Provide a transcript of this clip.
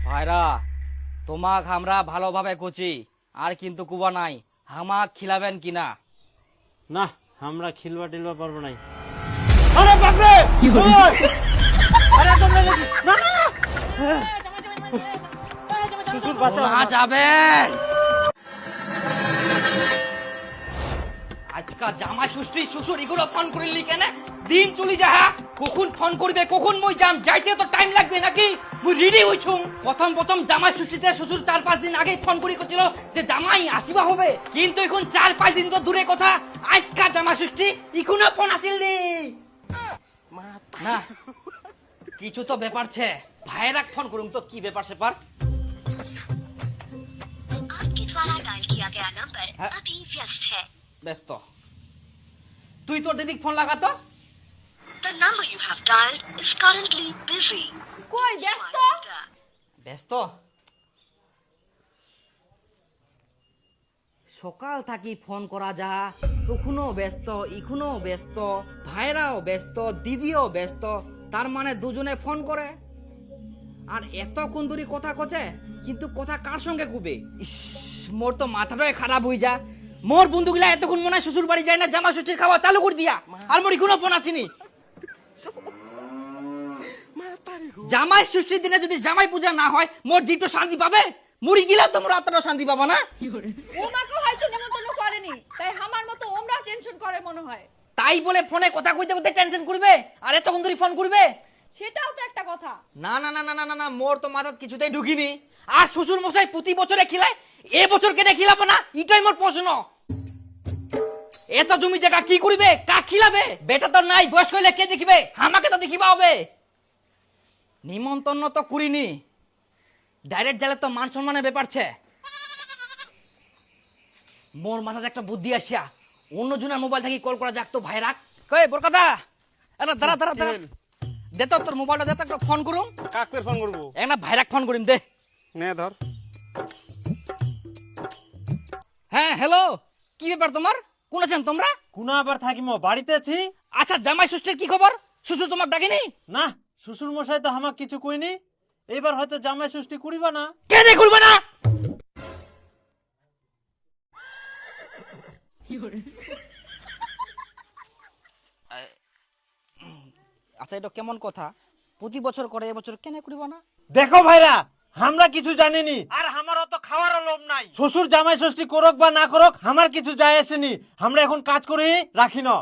ভাইরা তোমাক আমরা ভালোভাবে খুঁজি আর কিন্তু কুবা নাই হামাক খিলাবেন কিনা। না আমরা খিলবা টিলবা পারবো নাই। আরে বাপরে আরে তোমরা না না না শ্বশুর বাঁচাও না যাবেন। আজকা জামাই ষষ্ঠী শ্বশুর এগুলো ফোন করিলি কেন? দিন চলি যা, কখন ফোন করবে কখন মই যাম, যাইতে তো টাইম লাগবে নাকি? মুই রেডি হইছুম। প্রথম জামাই ষষ্ঠীতে শ্বশুর 4-5 দিন আগে ফোন করি করছিল যে জামাই আসিবা হবে, কিন্তু এখন 4-5 দিন তো দূরে কথা, আজকা জামাই ষষ্ঠী এখনো ফোন আসিল নি। না কিছু তো ব্যাপার ছে, ভাইরাক ফোন করুম তো কি ব্যাপার সেপার। आपके द्वारा डायल किया गया नंबर हाँ? अभी व्यस्त है। ব্যস্ত। তুই তোর দিদিক ফোন লাগা তো। The number you have dialed is currently busy. কই ব্যস্ত? ব্যস্ত? সকাল থাকি ফোন করা যা, তখনও ব্যস্ত ইখনও ব্যস্ত, ভাইরাও ব্যস্ত দিদিও ব্যস্ত, তার মানে দুজনে ফোন করে আর এতক্ষণ ধরে কথা কচে, কিন্তু কথা কার সঙ্গে কুবে? ইস, মোর তো মাথাটাই খারাপ হয়ে যা। মোর বন্ধুগুলা এতক্ষণ মনে হয় শ্বশুর বাড়ি যায় না, জামা ষষ্ঠীর খাওয়া চালু করে দিয়া, আর মোর এখনো ফোন আসেনি। জামাই ষষ্ঠীর দিনে যদি জামাই পূজা না হয় মোর জীব তো শান্তি পাবে, মুড়ি গিলাও তো মোর আত্মাটা শান্তি পাবা না। ওমাকে হয়তো নিমন্ত্রণ করেনি, তাই আমার মতো ওমরা টেনশন করে মনে হয়। তাই বলে ফোনে কথা কইতে কইতে টেনশন করবে আর এতক্ষণ ধরে ফোন করবে? সেটাও তো একটা কথা। না না না না না না, মোর তো মাথাত কিছুতেই ঢুকিনি। আর শ্বশুর মশাই প্রতি বছরে খিলায়, এ বছর কেটে খিলাবো না, এটাই মোর প্রশ্ন। এত জমি জায়গা কি করবে, কাক খিলাবে? বেটা তো নাই, বয়স হইলে কে দেখিবে? আমাকে তো দেখিবা হবে। নিমন্ত্রণ তো করিনি, ডাইরেক্ট গেলে তো মান সম্মানের ব্যাপার ছে। মোর মাথাতে একটা বুদ্ধি আসিয়া অন্যজনের মোবাইল থেকে কল করা যাক তো। ভাই রাখ কই বরকতা, আরে দাঁড়া দাঁড়া দাঁড়া, দে তো তোর মোবাইলটা, দে তো একটা ফোন করুম। কাকে ফোন করবো? একটা ভাইরাক ফোন করিম, দে। নে ধর। হ্যাঁ হ্যালো, কি ব্যাপার তোমার? কোন আছেন তোমরা? কোনা আবার থাকিমো, বাড়িতে আছি। আচ্ছা জামাই ষষ্ঠীর কি খবর? শ্বশুর তোমার ডাকেনি? না শ্বশুর মশাই তো আমাকে কিছু কইনি। এইবার হয়তো জামাই ষষ্ঠী করিবা না। কেন করবে না? আচ্ছা এটা কেমন কথা? প্রতি বছর করে, এবছর কেন করিব না? দেখো ভাইরা, আমরা কিছু জানিনি আর আমার অত খাওয়ার লোভ নাই। শ্বশুর জামাই ষষ্ঠী করুক বা না করুক আমার কিছু যায় আসেনি। আমরা এখন কাজ করে রাখি না।